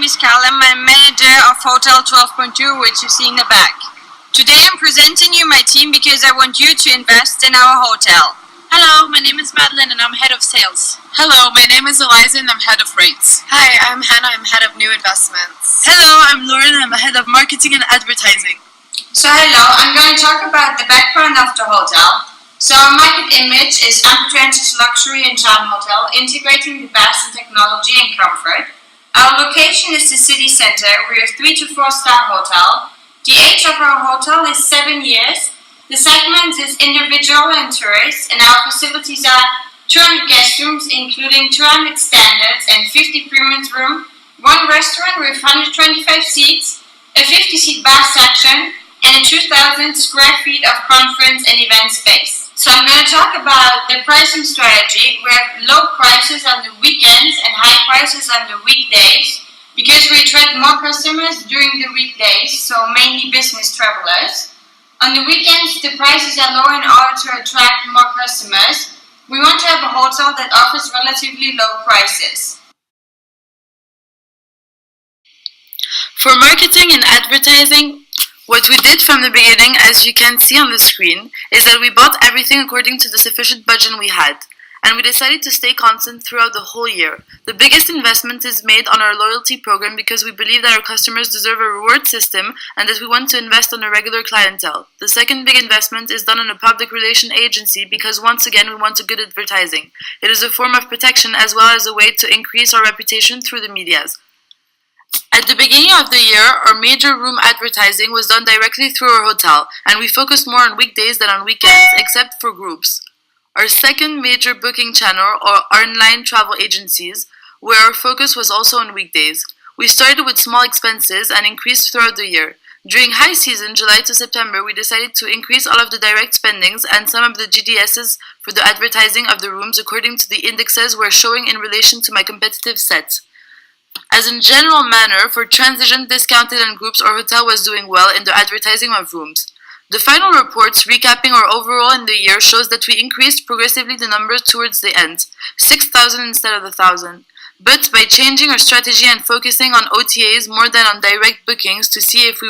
name is Carla. I'm manager of Hotel 12.2, which you see in the back. Today I'm presenting you my team because I want you to invest in our hotel. Hello, my name is Madeleine and I'm head of sales. Hello, my name is Eliza and I'm head of rates. Hi, I'm Hannah, I'm head of new investments. Hello, I'm Lauren and I'm head of marketing and advertising. So hello, I'm going to talk about the background of the hotel. So our market image is unpretentious luxury and charm hotel, integrating the best in technology and comfort. Our location is the city center. We're a 3 to 4 star hotel. The age of our hotel is 7 years. The segment is individual and tourists, and our facilities are 200 guest rooms, including 200 standards and 50 premium rooms, 1 restaurant with 125 seats, a 50-seat bar section, and a 2,000 square feet of conference and event space. So I'm going to talk about the pricing strategy. We have low prices on the weekends and high prices on the weekdays because we attract more customers during the weekdays, so mainly business travelers. On the weekends, the prices are lower in order to attract more customers. We want to have a hotel that offers relatively low prices. For marketing and advertising, what we did from the beginning, as you can see on the screen, is that we bought everything according to the sufficient budget we had, and we decided to stay constant throughout the whole year. The biggest investment is made on our loyalty program because we believe that our customers deserve a reward system and that we want to invest on a regular clientele. The second big investment is done on a public relation agency because once again we want a good advertising. It is a form of protection as well as a way to increase our reputation through the medias. At the beginning of the year, our major room advertising was done directly through our hotel, and we focused more on weekdays than on weekends, except for groups. Our second major booking channel are online travel agencies, where our focus was also on weekdays. We started with small expenses and increased throughout the year. During high season, July to September, we decided to increase all of the direct spendings and some of the GDSs for the advertising of the rooms according to the indexes we're showing in relation to my competitive set. As in general manner, for transition, discounted and groups, our hotel was doing well in the advertising of rooms. The final reports recapping our overall in the year shows that we increased progressively the numbers towards the end, 6,000 instead of 1,000. But by changing our strategy and focusing on OTAs more than on direct bookings to see if we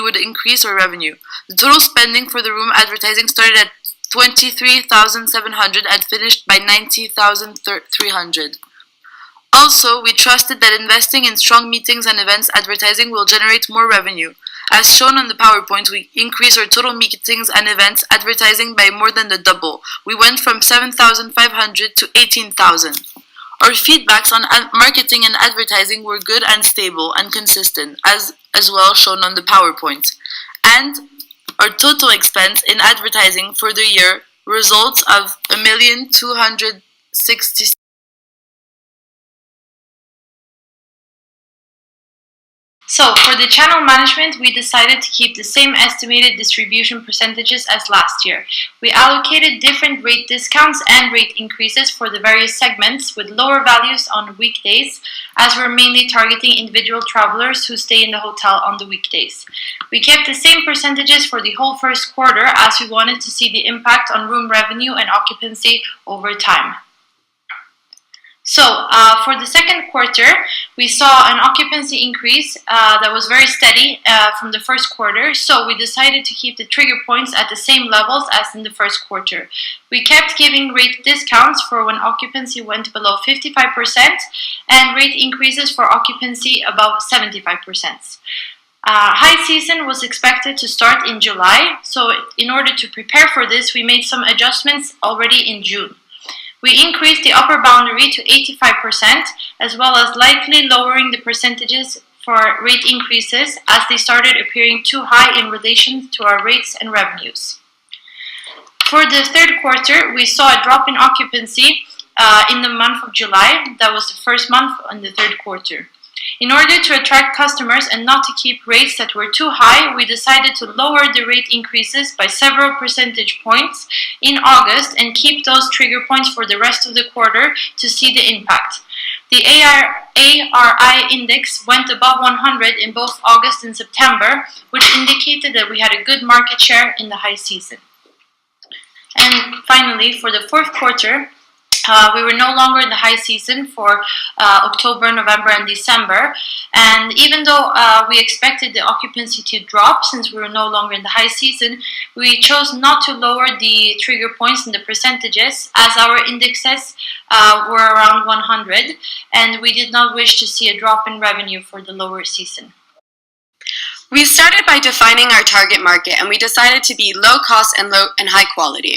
would increase our revenue. The total spending for the room advertising started at 23,700 and finished by 90,300. Also, we trusted that investing in strong meetings and events advertising will generate more revenue. As shown on the PowerPoint, we increased our total meetings and events advertising by more than the double. We went from 7,500 to 18,000. Our feedbacks on marketing and advertising were good and stable and consistent, as well shown on the PowerPoint. And our total expense in advertising for the year results of 1,266,000. So, for the channel management, we decided to keep the same estimated distribution percentages as last year. We allocated different rate discounts and rate increases for the various segments with lower values on weekdays, as we're mainly targeting individual travelers who stay in the hotel on the weekdays. We kept the same percentages for the whole first quarter as we wanted to see the impact on room revenue and occupancy over time. So, for the second quarter, we saw an occupancy increase that was very steady from the first quarter, so we decided to keep the trigger points at the same levels as in the first quarter. We kept giving rate discounts for when occupancy went below 55% and rate increases for occupancy above 75%. High season was expected to start in July, so in order to prepare for this, we made some adjustments already in June. We increased the upper boundary to 85%, as well as likely lowering the percentages for rate increases as they started appearing too high in relation to our rates and revenues. For the third quarter, we saw a drop in occupancy in the month of July. That was the first month in the third quarter. In order to attract customers and not to keep rates that were too high, we decided to lower the rate increases by several percentage points in August and keep those trigger points for the rest of the quarter to see the impact. The ARI index went above 100 in both August and September, which indicated that we had a good market share in the high season. And finally, for the fourth quarter, We were no longer in the high season for October, November, and December. And even though we expected the occupancy to drop since we were no longer in the high season, we chose not to lower the trigger points and the percentages as our indexes were around 100, and we did not wish to see a drop in revenue for the lower season. We started by defining our target market, and we decided to be low cost and high quality.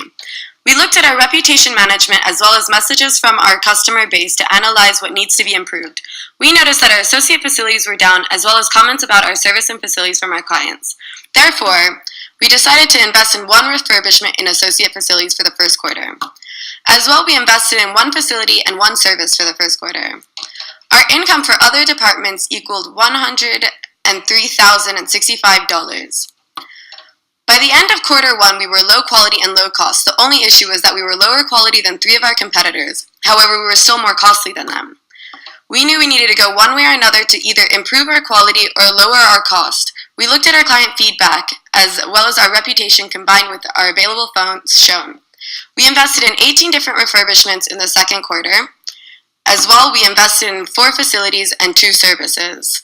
We looked at our reputation management as well as messages from our customer base to analyze what needs to be improved. We noticed that our associate facilities were down, as well as comments about our service and facilities from our clients. Therefore, we decided to invest in one refurbishment in associate facilities for the first quarter. As well, we invested in one facility and one service for the first quarter. Our income for other departments equaled $103,065. By the end of quarter one, we were low quality and low cost. The only issue was that we were lower quality than 3 of our competitors. However, we were still more costly than them. We knew we needed to go one way or another to either improve our quality or lower our cost. We looked at our client feedback as well as our reputation combined with our available funds shown. We invested in 18 different refurbishments in the second quarter. As well, we invested in 4 facilities and 2 services.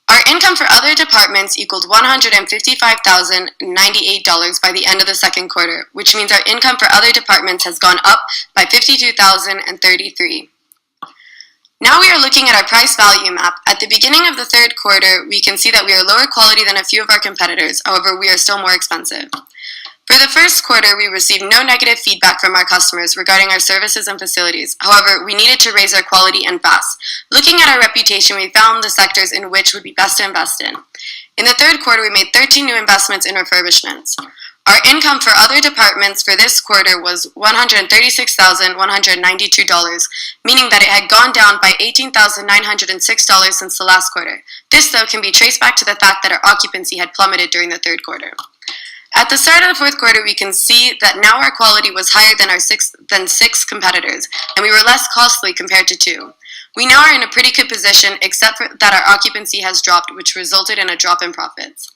Our income for other departments equaled $155,098 by the end of the second quarter, which means our income for other departments has gone up by $52,033. Now we are looking at our price value map. At the beginning of the third quarter, we can see that we are lower quality than a few of our competitors. However, we are still more expensive. For the first quarter, we received no negative feedback from our customers regarding our services and facilities. However, we needed to raise our quality and fast. Looking at our reputation, we found the sectors in which would be best to invest in. In the third quarter, we made 13 new investments in refurbishments. Our income for other departments for this quarter was $136,192, meaning that it had gone down by $18,906 since the last quarter. This, though, can be traced back to the fact that our occupancy had plummeted during the third quarter. At the start of the fourth quarter, we can see that now our quality was higher than 6 competitors, and we were less costly compared to 2. We now are in a pretty good position, except for that our occupancy has dropped, which resulted in a drop in profits.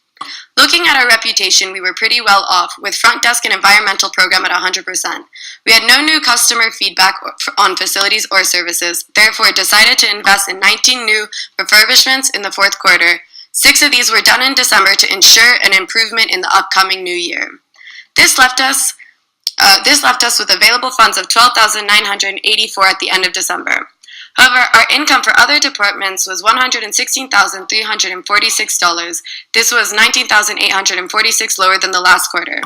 Looking at our reputation, we were pretty well off, with front desk and environmental program at 100%. We had no new customer feedback on facilities or services, therefore decided to invest in 19 new refurbishments in the fourth quarter. 6 of these were done in December to ensure an improvement in the upcoming new year. This left us with available funds of $12,984 at the end of December. However, our income for other departments was $116,346. This was $19,846 lower than the last quarter.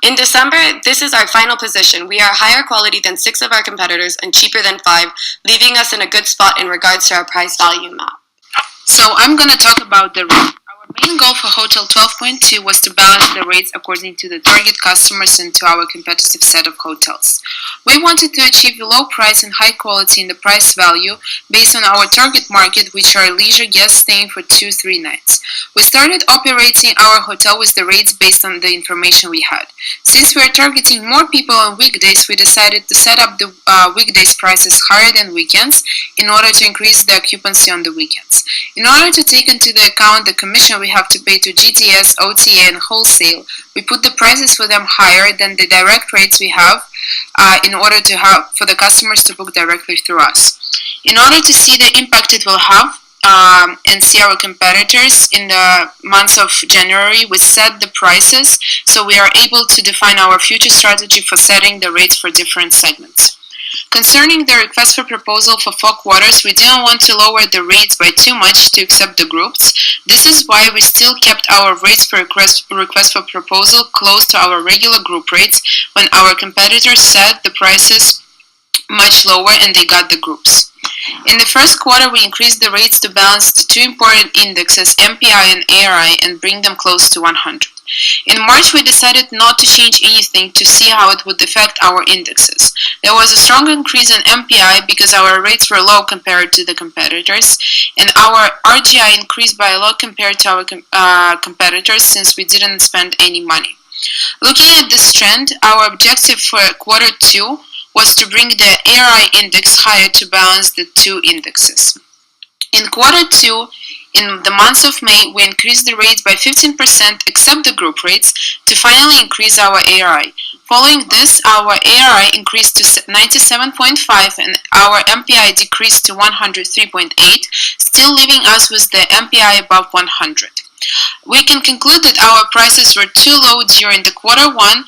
In December, this is our final position. We are higher quality than 6 of our competitors and cheaper than 5, leaving us in a good spot in regards to our price value map. So I'm going to talk about the rate. Our main goal for Hotel 12.2 was to balance the rates according to the target customers and to our competitive set of hotels. We wanted to achieve a low price and high quality in the price value based on our target market, which are leisure guests staying for 2-3 nights. We started operating our hotel with the rates based on the information we had. Since we are targeting more people on weekdays, we decided to set up the weekdays prices higher than weekends in order to increase the occupancy on the weekends. In order to take into account the commission we have to pay to GTS, OTA, and wholesale, we put the prices for them higher than the direct rates we have in order to have for the customers to book directly through us. In order to see the impact it will have and see our competitors in the month of January, we set the prices so we are able to define our future strategy for setting the rates for different segments. Concerning the request for proposal for 4 quarters, we didn't want to lower the rates by too much to accept the groups. This is why we still kept our rates for request for proposal close to our regular group rates when our competitors set the prices much lower and they got the groups. In the first quarter, we increased the rates to balance the 2 important indexes, MPI and ARI, and bring them close to 100. In March, we decided not to change anything to see how it would affect our indexes. There was a strong increase in MPI because our rates were low compared to the competitors, and our RGI increased by a lot compared to our competitors since we didn't spend any money. Looking at this trend, our objective for quarter 2 was to bring the ARI index higher to balance the 2 indexes. In quarter 2, in the month of May, we increased the rates by 15% except the group rates to finally increase our ARI. Following this, our ARI increased to 97.5 and our MPI decreased to 103.8, still leaving us with the MPI above 100. We can conclude that our prices were too low during the Q1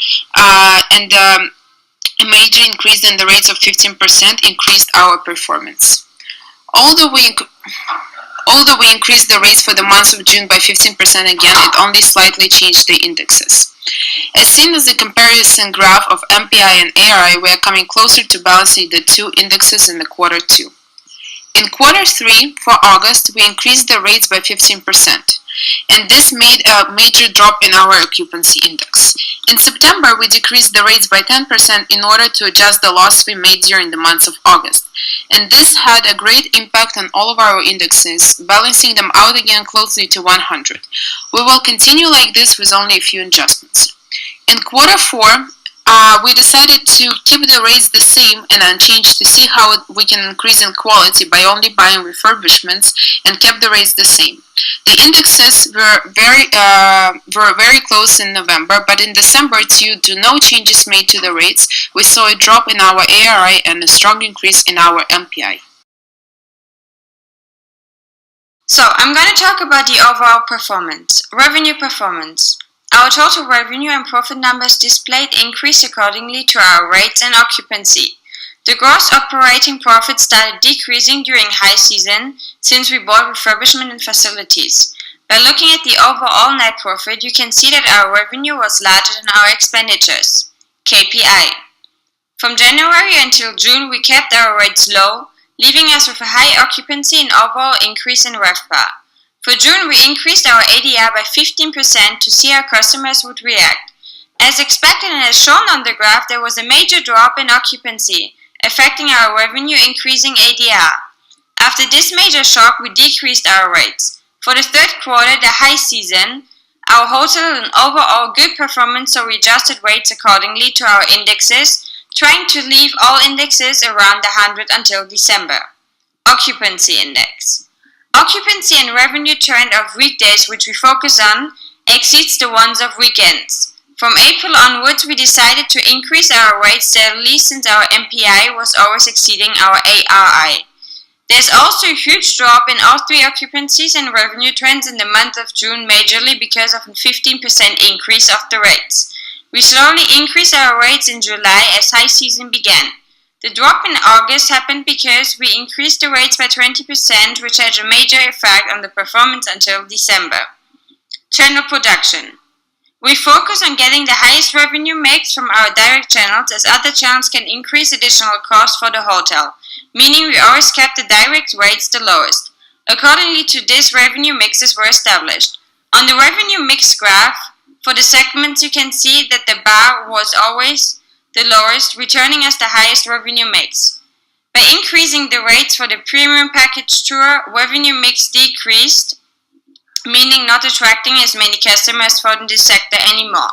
and a major increase in the rates of 15% increased our performance. Although we increased the rates for the month of June by 15% again, it only slightly changed the indexes. As seen as the comparison graph of MPI and ARI, we are coming closer to balancing the two indexes in the Q2. In Q3, for August, we increased the rates by 15%, and this made a major drop in our occupancy index. In September, we decreased the rates by 10% in order to adjust the loss we made during the month of August, and this had a great impact on all of our indexes, balancing them out again closely to 100. We will continue like this with only a few adjustments. In Q4, we decided to keep the rates the same and unchanged to see how we can increase in quality by only buying refurbishments and kept the rates the same. The indexes were very close in November, but in December, due to no changes made to the rates, we saw a drop in our ARI and a strong increase in our MPI. So, I'm going to talk about the overall performance. Revenue performance. Our total revenue and profit numbers displayed increased accordingly to our rates and occupancy. The gross operating profit started decreasing during high season since we bought refurbishment and facilities. By looking at the overall net profit, you can see that our revenue was larger than our expenditures. KPI. From January until June, we kept our rates low, leaving us with a high occupancy and overall increase in RevPAR. For June, we increased our ADR by 15% to see how customers would react. As expected and as shown on the graph, there was a major drop in occupancy, affecting our revenue, increasing ADR. After this major shock, we decreased our rates. For the Q3, the high season, our hotel had an overall good performance, so we adjusted rates accordingly to our indexes, trying to leave all indexes around 100 until December. Occupancy index. Occupancy and revenue trend of weekdays, which we focus on, exceeds the ones of weekends. From April onwards, we decided to increase our rates steadily since our MPI was always exceeding our ARI. There's also a huge drop in all three occupancies and revenue trends in the month of June, majorly because of a 15% increase of the rates. We slowly increased our rates in July as high season began. The drop in August happened because we increased the rates by 20%, which had a major effect on the performance until December. Channel production. We focus on getting the highest revenue mix from our direct channels, as other channels can increase additional costs for the hotel, meaning we always kept the direct rates the lowest. Accordingly to this, revenue mixes were established. On the revenue mix graph, for the segments you can see that the bar was always the lowest, returning us the highest revenue mix. By increasing the rates for the premium package tour, revenue mix decreased, meaning not attracting as many customers from this sector anymore.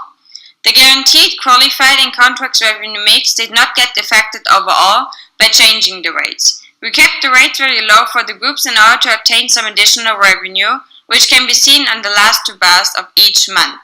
The guaranteed, qualified and contracts revenue mix did not get affected overall by changing the rates. We kept the rates very low for the groups in order to obtain some additional revenue, which can be seen on the last two bars of each month.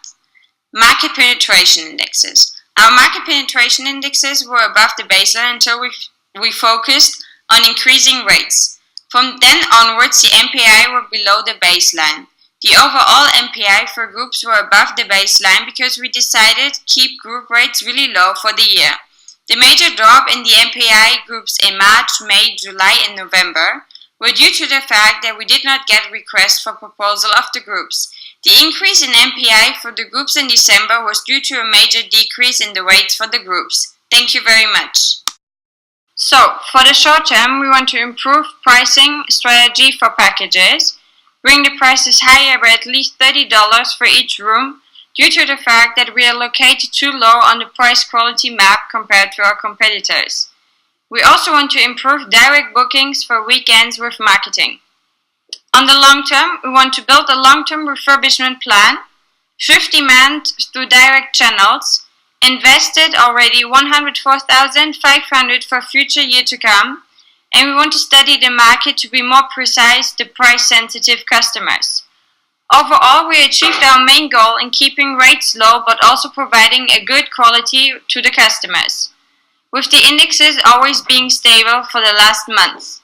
Market penetration indexes. Our market penetration indexes were above the baseline until we focused on increasing rates. From then onwards, the MPI were below the baseline. The overall MPI for groups were above the baseline because we decided to keep group rates really low for the year. The major drop in the MPI groups in March, May, July and November were due to the fact that we did not get requests for proposal of the groups. The increase in MPI for the groups in December was due to a major decrease in the rates for the groups. Thank you very much. So, for the short term, we want to improve pricing strategy for packages, bring the prices higher by at least $30 for each room due to the fact that we are located too low on the price quality map compared to our competitors. We also want to improve direct bookings for weekends with marketing. On the long term, we want to build a long-term refurbishment plan, shift demand through direct channels, invested already $104,500 for future year to come, and we want to study the market to be more precise the price-sensitive customers. Overall, we achieved our main goal in keeping rates low but also providing a good quality to the customers, with the indexes always being stable for the last month.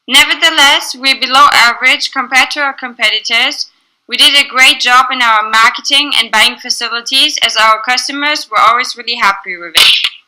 Nevertheless, we're below average compared to our competitors. We did a great job in our marketing and buying facilities as our customers were always really happy with it.